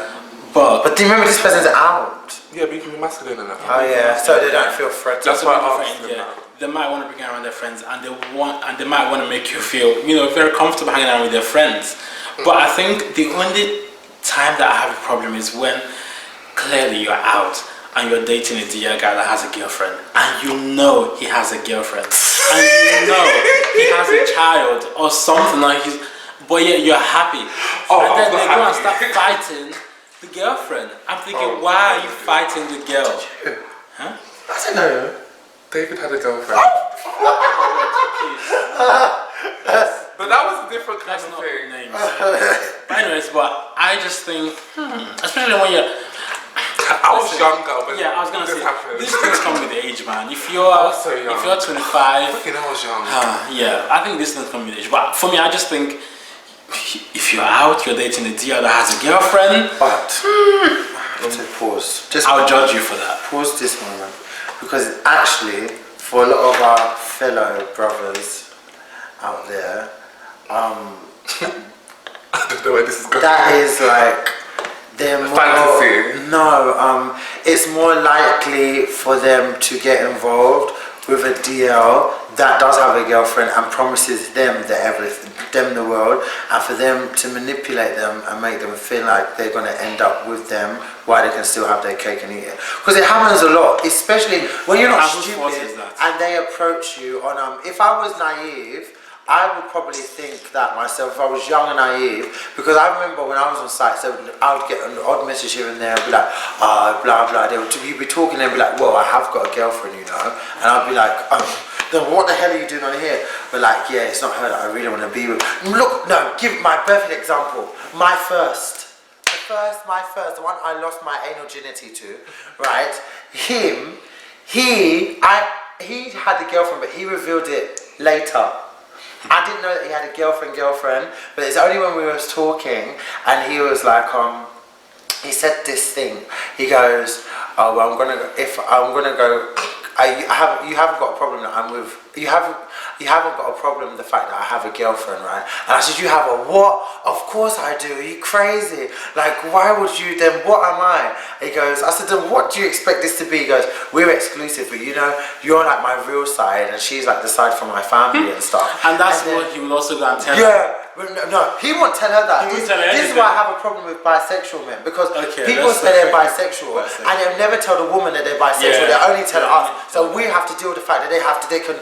But do you remember this person's out? Yeah, but you can be masculine in that. Oh yeah, so they don't feel threatened. That's why I asked them that. They might want to bring around their friends, and they might want to make you feel, you know, very comfortable hanging out with their friends. But I think the only time that I have a problem is when clearly you're out and you're dating a dear guy that has a girlfriend, and you know he has a girlfriend, and you know he has a child or something like but yet you're happy. And then they go and start fighting the girlfriend. I'm thinking, why are you fighting the girl? Huh? I don't know. David had a girlfriend. But that was a different kind of thing. Names. But anyways, but I just think, especially when you're... I was younger, but I was gonna say, happened. these things come with age, man. If you're so young. if you're 25, Fucking I was young. I think these things come with age. But for me, I just think if you're out, you're dating a dear that has a girlfriend. But pause. I'll judge you for that. Pause this moment, because actually, for a lot of our fellow brothers out there, I don't know where this is going. that is like they're more fantasy. No, it's more likely for them to get involved with a DL that does have a girlfriend and promises them the world, and for them to manipulate them and make them feel like they're going to end up with them while they can still have their cake and eat it. Because it happens a lot, especially when you're not stupid and they approach you on if I was naive, I would probably think that myself if I was young and naive, because I remember when I was on site, so I would get an odd message here and there and be like, blah blah, you'd be talking and be like, well, I have got a girlfriend, you know, and I'd be like, then what the hell are you doing on here? But like, yeah, it's not her that I really want to be with. Look, no, give my perfect example. My first, the one I lost my anal virginity to, right? He had a girlfriend, but he revealed it later. I didn't know that he had a girlfriend, but it's only when we was talking, and he was like, he said this thing. He goes, oh, well, you haven't got a problem that I'm with. You haven't got a problem with the fact that I have a girlfriend, right? And I said, you have a what? Of course I do. Are you crazy? Like, why would you then? What am I? He goes, I said, then what do you expect this to be? He goes, we're exclusive, but you know, you're like my real side, and she's like the side from my family and stuff. And that's what he will also go and tell her. Yeah. No, he won't tell her that. This is why I have a problem with bisexual men, because people say they're bisexual and they'll never tell the woman that they're bisexual. They only tell us. So we have to deal with the fact that they can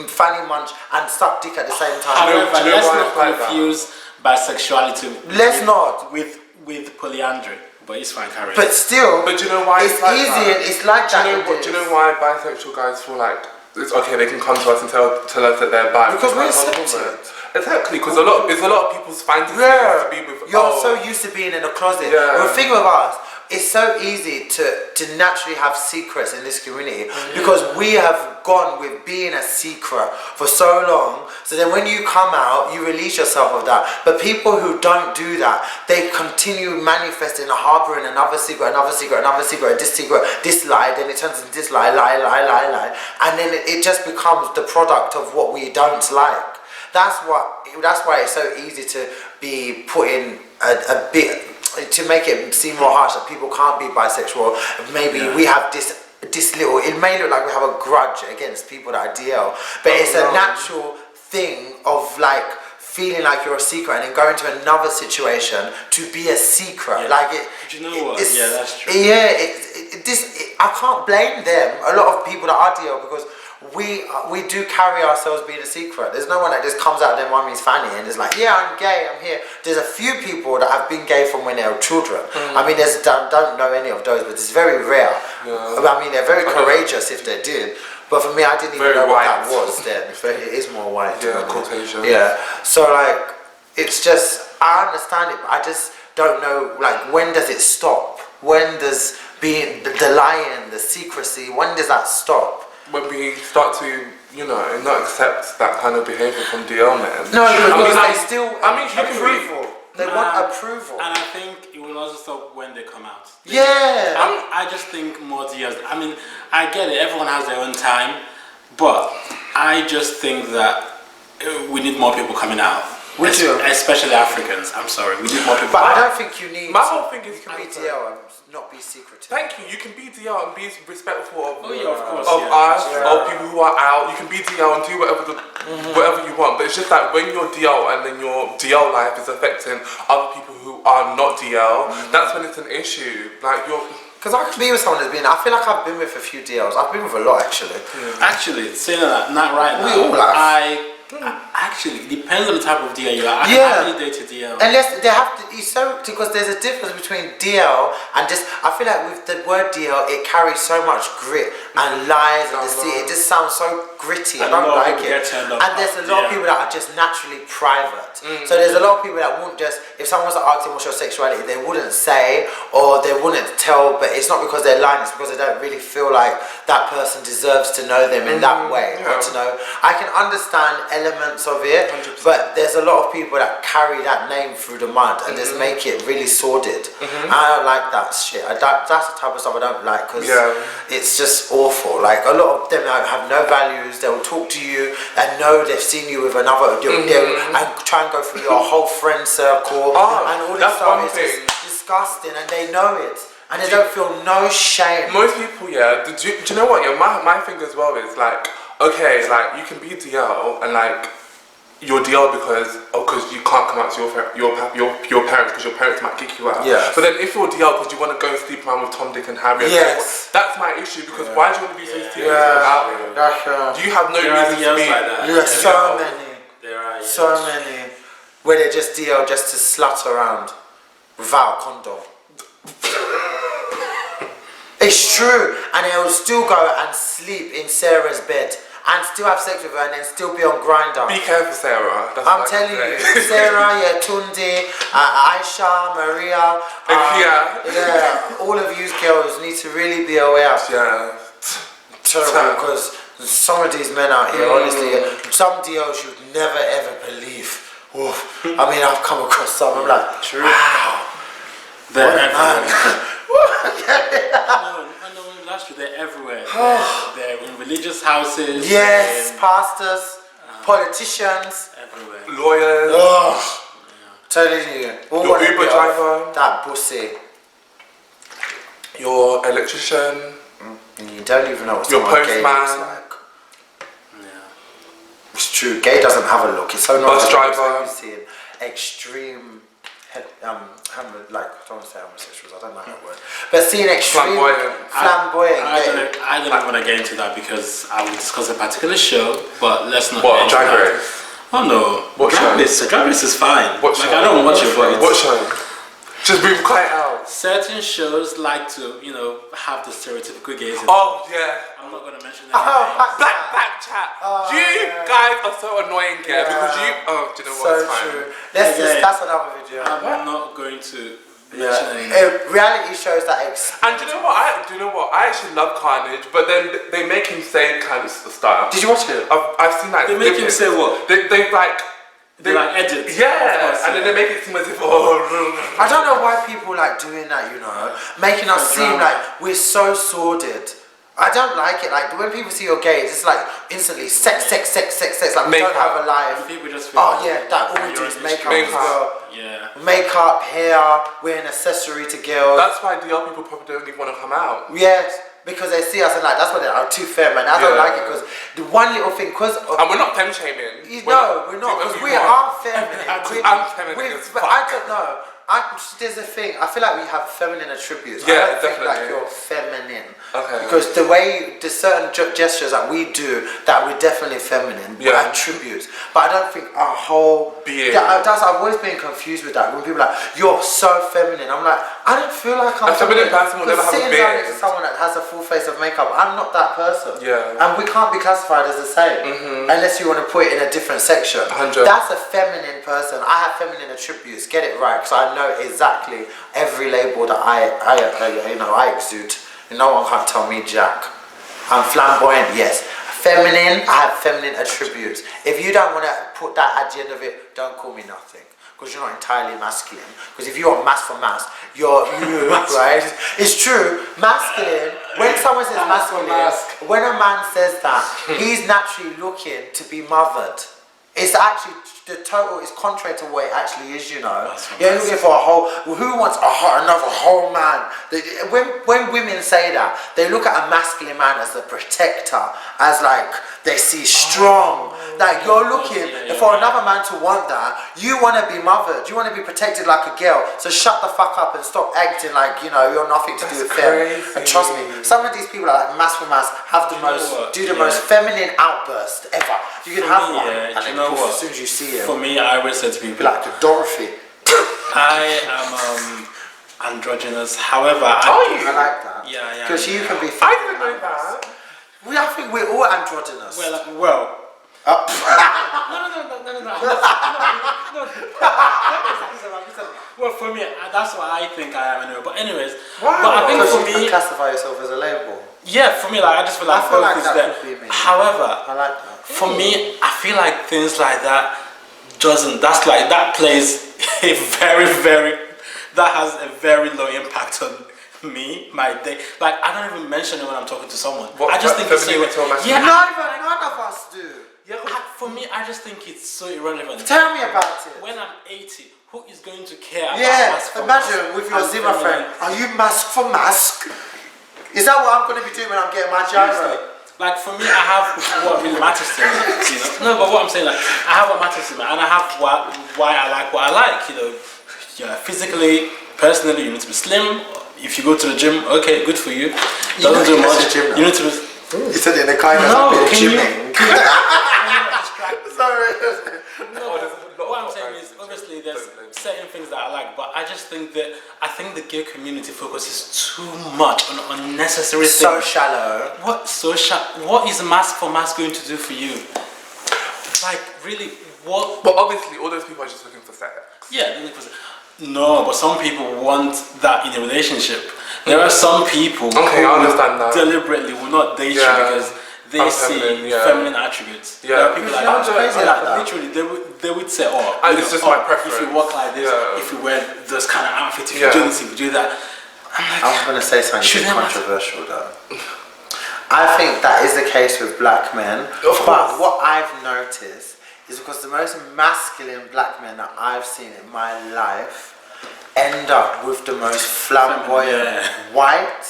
fanny munch and suck dick at the same time. However, let's not confuse bisexuality. Let's not with polyandry. But it's fine, carry. But still, but do you know why it's easy? It's like that. Do you know why bisexual guys feel like it's okay? They can come to us and tell us that they're bi because we're accepted. Exactly, because a lot of people's fantasy to be with. You're so used to being in a closet. Yeah. The thing with us, it's so easy to naturally have secrets in this community because we have gone with being a secret for so long. So then when you come out, you release yourself of that. But people who don't do that, they continue manifesting, harboring another secret, this lie, then it turns into this lie, and then it just becomes the product of what we don't like. That's why it's so easy to be put in a bit, to make it seem more harsh that people can't be bisexual. Maybe we have this little, it may look like we have a grudge against people that are DL, but it's a natural thing of like feeling like you're a secret and then going to another situation to be a secret. Like it. Do you know what? Yeah, that's true. Yeah, I can't blame them. A lot of people that are DL, because we do carry ourselves being a secret. There's no one that just comes out of their mummy's fanny and is like, yeah, I'm gay, I'm here. There's a few people that have been gay from when they were children. I mean, don't know any of those, but it's very rare. I mean, they're very courageous if they did. But for me, I didn't even Very know what white. that was then. It is more white. Yeah, Caucasian. Yeah. So like, it's just, I understand it, but I just don't know, like, when does it stop? When does being the lying, the secrecy, when does that stop? When we start to, you know, not accept that kind of behaviour from DL men. No, because I they still you can approval. They want approval. And I think it will also stop when they come out. Yeah. I just think more DLs. I mean, I get it. Everyone has their own time, but I just think that we need more people coming out. We do. Especially Africans. I'm sorry. We need more people. But I don't think you need. My whole thing is you can be DL and not be secretive. Thank you. You can be DL and be respectful of, Oh yeah, of course. us, of people who are out. You can be DL and do whatever you want. But it's just that when you're DL and then your DL life is affecting other people who are not DL, that's when it's an issue. Like you're. Because I can be with someone who's been. I feel like I've been with a few DLs. I've been with a lot actually. Actually, saying that, not right now. We all have. Actually, it depends on the type of DL you are. I can happily date a DL. Unless they have to, it's so, because there's a difference between DL and just, I feel like with the word DL, it carries so much grit and lies and deceit. It just sounds so gritty. I don't like it. And there's a lot of people that are just naturally private. So there's a lot of people that won't just, if someone was to ask them what's your sexuality, they wouldn't say or they wouldn't tell, but it's not because they're lying, it's because they don't really feel like that person deserves to know them in that way. Or to know. I can understand elements of it, 100%. but there's a lot of people that carry that name through the mud and just make it really sordid. I don't like that shit. That's the type of stuff I don't like, because it's just awful. Like a lot of them have no values. They'll talk to you and know they've seen you with another and try and go through your whole friend circle and all this stuff. It's just disgusting, and they know it. And they don't feel no shame. Most people, do you know what? My thing as well is like, okay, like you can be DL and like you're DL because you can't come out to your parents because your parents might kick you out. Yes. But then if you're DL because you want to go and sleep around with Tom, Dick, and Harry, that's my issue. Because why do you want to be so serious about it? Do you have no reason to be like that? There's so many. There are So many where they just DL just to slut around without a condom. It's true, and they will still go and sleep in Sarah's bed and still have sex with her and then still be on Grindr. Be careful, Sarah. I'm telling you, Sarah, Tunde, Aisha, Maria, all of you girls need to really be aware. Terrible, because some of these men out here, honestly, some DLs you'd never ever believe. Oof. I mean, I've come across some. I'm like, wow, they're everywhere. No, that's true. They're everywhere. They're in religious houses. Yes, pastors, politicians, everywhere. Lawyers. Telling you, your Uber driver, that pussy, your electrician, you don't even know what your someone gay looks postman. like. It's true. Gay doesn't have a look. It's so nice. Bus driver. You see extreme. Like, I don't want to say homosexuals, I don't like that word. But seeing extreme flamboyant. I don't want to get into that because I will discuss a particular show, but let's not. What, Drag Race? Oh no, Drag Race is fine. What show? I don't watch it, but what show? Just be quiet out. Certain shows like to, have the stereotypical gays. Oh yeah. I'm not gonna mention that. Back chat. You guys are so annoying, because you. Oh, do you know what? So true. That's another video. I'm not going to mention anything. Reality shows that. And do you know what? I actually love Carnage, but then they make him say kind of stuff. Did you watch it? I've seen that. They make him say what? They like edit. And then they make it seem as if I don't know why people like doing that, making us seem like we're so sordid. I don't like it. Like when people see you're gay, it's like instantly sex. Like we don't have a life. People just feel that all we do is makeup. Makeup, hair, we're an accessory to girls. That's why DL people probably don't even want to come out. Yes. Because they see us and that's why they're too feminine. I don't like it because the one little thing, and we're not femme shaming. No, we're not. Because we are feminine. I'm feminine. But I don't know. There's a thing. I feel like we have feminine attributes. Yeah, I don't think like you're feminine. Okay. Because the certain gestures that we do, that we're definitely feminine. Attributes. But I don't think our whole being. I've always been confused with that. When people are like, you're so feminine. I'm like, I don't feel like I'm a feminine person will never have a sitting down next to beard. someone that has a full face of makeup, I'm not that person. Yeah. And we can't be classified as the same unless you want to put it in a different section. 100. That's a feminine person. I have feminine attributes. Get it right, because I know exactly every label that I exude. No one can tell me jack. I'm flamboyant, yes. Feminine, I have feminine attributes. If you don't want to put that at the end of it, don't call me nothing. Because you're not entirely masculine. Because if you want mass for mass, you're right? It's true. Masculine, when someone says masculine, when a man says that, he's naturally looking to be mothered. It's actually, the total is contrary to what it actually is, you know. You're looking for a whole, who wants another whole man? When women say that, they look at a masculine man as a protector, as like, they see strong. Like you're looking for another man to want that. You want to be mothered. You want to be protected like a girl. So shut the fuck up and stop acting like, you know, you're nothing to do with them. And trust me, some of these people are like mass for mass, have the most feminine outburst ever. You can have one. And you know what? As soon as you see it. For me, I always say to people, like a Dorothy. I am androgynous. However, I like that. Yeah. Because you can be. I didn't know that. I think we're all androgynous. Well. No. Well, for me, that's what I think I am anyway. But anyways, wow. But I think for me, you classify yourself as a label. Yeah, for me, like I just feel like both is there. However, I like that. For me, I feel like things like that doesn't. That's like that plays a that has a very low impact on me, my day. Like I don't even mention it when I'm talking to someone. I just think it's so none of us do. Yeah, for me, I just think it's so irrelevant. Tell me about it. When I'm 80, who is going to care about mask for imagine with your Zimmer friend, are you mask for mask? Is that what I'm going to be doing when I'm getting my gyro? Like for me, I have what really matters to me, you know? No, but what I'm saying, like, I have what matters to me, and I have why I like what I like, you know? Yeah, physically, personally, you need to be slim. If you go to the gym, okay, good for you. Doesn't do much. You need to be... You said it in a kind of gyming. Sorry. No, what I'm saying is, obviously, there's certain things that I like, but I just think that the gay community focuses too much on unnecessary things. So shallow. What is mask for mask going to do for you? Like, really, what? But obviously, all those people are just looking for sex. Yeah, no, but some people want that in a relationship. There are some people who I understand that. deliberately will not date you because they see feminine attributes. Yeah. There are people like that. Crazy like that. Literally, they would say, "Oh, it's just my preference. If you walk like this, if you wear those kind of outfits, if you do this, if you do that." I'm going to say something controversial though. I think that is the case with black men. But what I've noticed is because the most masculine black men that I've seen in my life end up with the most flamboyant white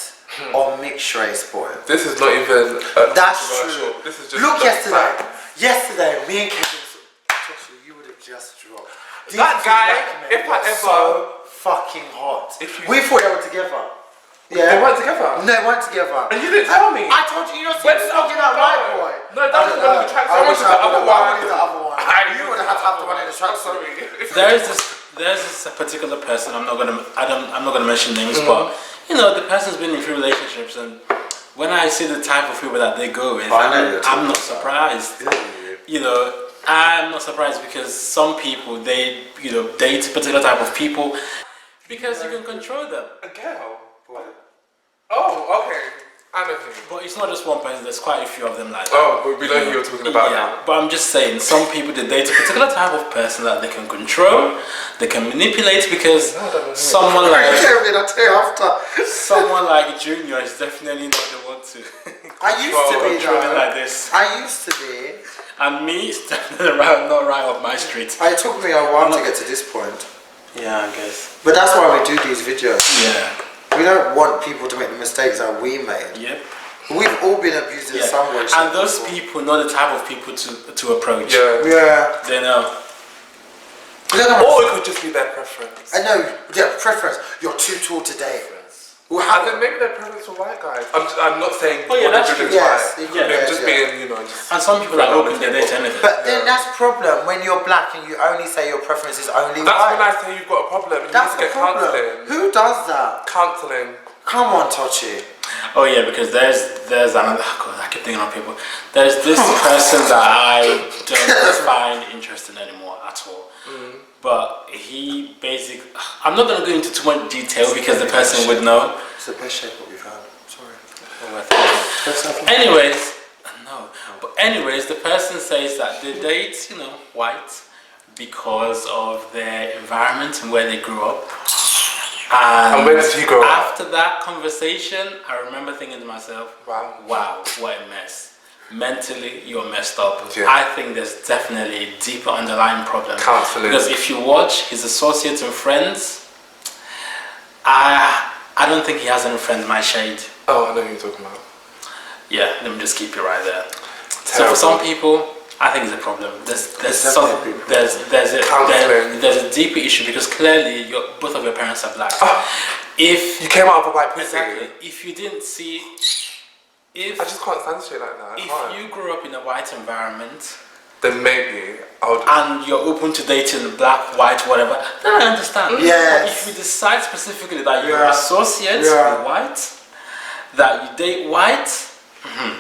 or mixed race boy. This is not even that's true. This is just look yesterday, me and Kevin, Tochi, you would have just dropped. That guy, if I ever so fucking hot. We thought they were together. Yeah. They weren't together? No, they weren't together. And you didn't tell me. I told you, you're not smoking that white boy. No, that was one of the tracks. I wanted the other one. I wanted the other one. You would have had the one in the track. Sorry. There's this particular person. I'm not gonna mention names, but you know the person's been in few relationships, and when I see the type of people that they go with, I'm not surprised. You know, I'm not surprised because some people they date a particular type of people because you can control them. A girl. Oh, okay. I know him. But it's not just one person, there's quite a few of them like that. Oh, but we know who you're talking about now. But I'm just saying, some people they date a particular type of person that they can control, they can manipulate because someone like Junior is definitely not the one to I used to be like this. I used to be. And me, it's definitely not right up my street. It took me a while to get to this point. Yeah, I guess. But that's why we do these videos. Yeah. We don't want people to make the mistakes that we made. Yep. We've all been abused in some way. And those people know the type of people to approach. Yeah. They know. Or it could just be their preference. I know, their preference. You're too tall today. Well, then maybe their preference for white guys. I'm not saying that's true. Just being, just. And some people are open, they date anything. But then that's problem. when you're black and you only say your preference is only That's white. when I say you've got a problem. You That's need to the get problem. counselling. Who does that? Counselling. Come on, Tochi. Oh yeah, because there's another. God, I keep thinking of people. There's this person that I don't find interesting anymore at all. But he basically, I'm not gonna go into too much detail because the person would know. It's the best shape what we've had. Sorry. Anyways, no. But anyways, the person says that they date, white because of their environment and where they grew up. And where did he grow up? After that conversation, I remember thinking to myself, wow, what a mess. Mentally, you're messed up. Yeah. I think there's definitely a deeper underlying problem. Counselling. Because if you watch his associates and friends, I don't think he has any friends my shade. Oh, I know who you're talking about. Yeah, let me just keep it right there. Terrible. So for some people, I think it's a problem. There's a deeper issue because clearly both of your parents are black. If You came out of a white pussy. exactly, if you didn't see, I just can't stand shit like that. if you grew up in a white environment Then maybe I would. and you're open to dating black, white, whatever, then I understand. Yes. But if you decide specifically that you're associates with white, that you date white,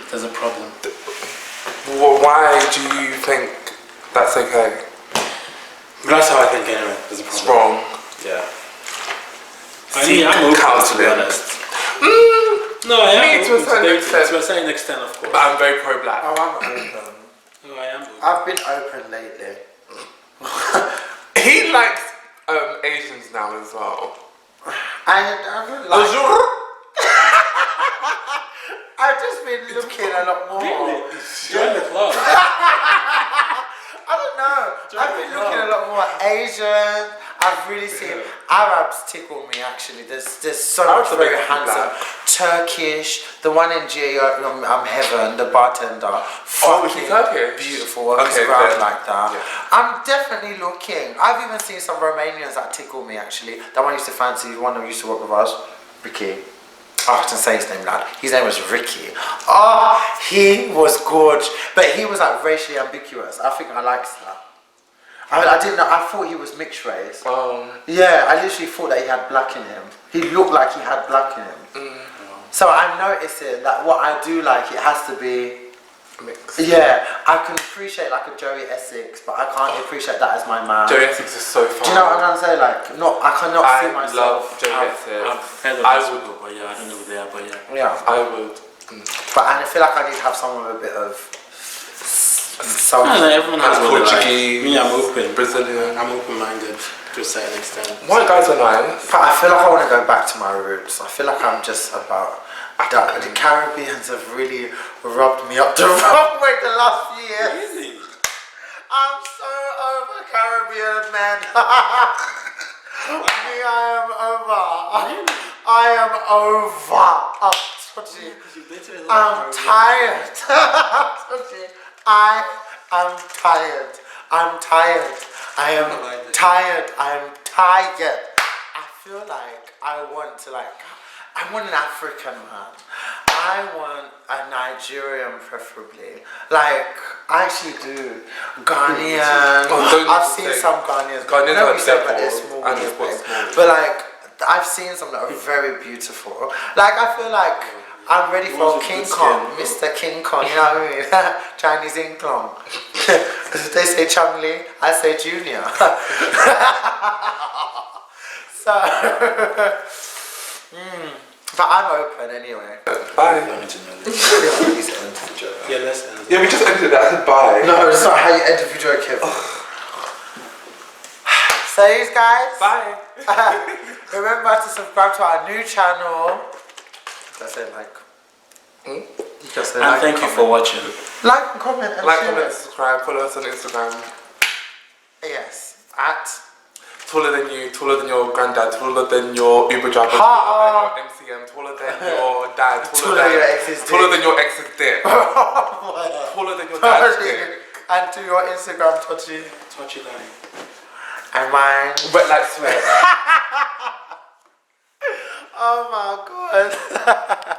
there's a problem. Well, why do you think that's okay? That's how I think anyway. There's a It's problem. wrong. Yeah. Seek I'm open, to be counselling. honest. No, I am Me to a open certain dating, extent. to a certain extent, of course. But I'm very pro-black. Oh, I'm open. No, I am open. I've been open lately. He likes Asians now as well. I would like. I've just been looking a lot more. Join the club. I don't know. I've been looking a lot more Asian. I've really seen Arabs tickle me actually. There's so much Arabs are very very handsome. black. Turkish, the one in Joye, I'm Heaven, the bartender. Oh, is he Fucking Turkish? beautiful, walks Okay, around then. like that. Yeah. I'm definitely looking. I've even seen some Romanians that tickle me actually. That one used to fancy, one who used to work with us, Ricky. I have to say his name, lad. His name was Ricky. Oh, he was gorgeous. But he was like racially ambiguous. I think I liked that. I didn't know, I thought he was mixed race. Yeah, I literally thought that he had black in him. He looked like he had black in him. So I'm noticing that what I do like, it has to be Mixed. yeah, I can appreciate like a Joey Essex, but I can't appreciate that as my man. Joey Essex is so fun. Do you know what I'm trying to say? Like, I cannot see I myself. love Joey Essex. I've heard of I this would. people, but yeah, I don't know who they are, but yeah. Yeah, I would. but I feel like I need to have someone with a bit of some. I don't know, everyone has what they like. Portuguese, Me, I'm open. Brazilian. I'm open-minded to a certain extent. White guys are nice. But I feel like I want to go back to my roots. I feel like I'm just about. The Caribbeans have really rubbed me up the wrong way the last few years. Really? I'm so over Caribbean, man. Me, I am over. I am over. I'm tired. I am tired. I'm tired. I am tired. I'm tired. I feel like I want an African man. I want a Nigerian preferably. Like, I actually do. Ghanaian. I've seen some Ghanaians. Ghanaians I know are we said that they're devils, small, and weird, they've got babe. small. But like, I've seen some that are very beautiful. Like, I feel like I'm ready for Ones with King good Kong, skin. Mr. King Kong, you know what I mean? Chinese King Kong. They say Chung Li, I say Junior. So, but I'm open anyway. Bye. I need to know this. Yeah, let's end it. Yeah, we just ended that. I said bye. No, it's not how you end a video, Kev. So, guys. Bye. Remember to subscribe to our new channel. That's it, like. You can say And like, thank you comment. for watching. Like and comment and Like, share comment, it. subscribe, follow us on Instagram. Yes. At Taller than you, taller than your granddad, taller than your Uber driver, Ha, taller than your MCM, taller than your dad, Taller than your ex's taller dick. than your ex's dick, taller than your dad's dick. And to your Instagram, Tochi. Tochi Danny. And mine. Wet like sweat. Oh my god.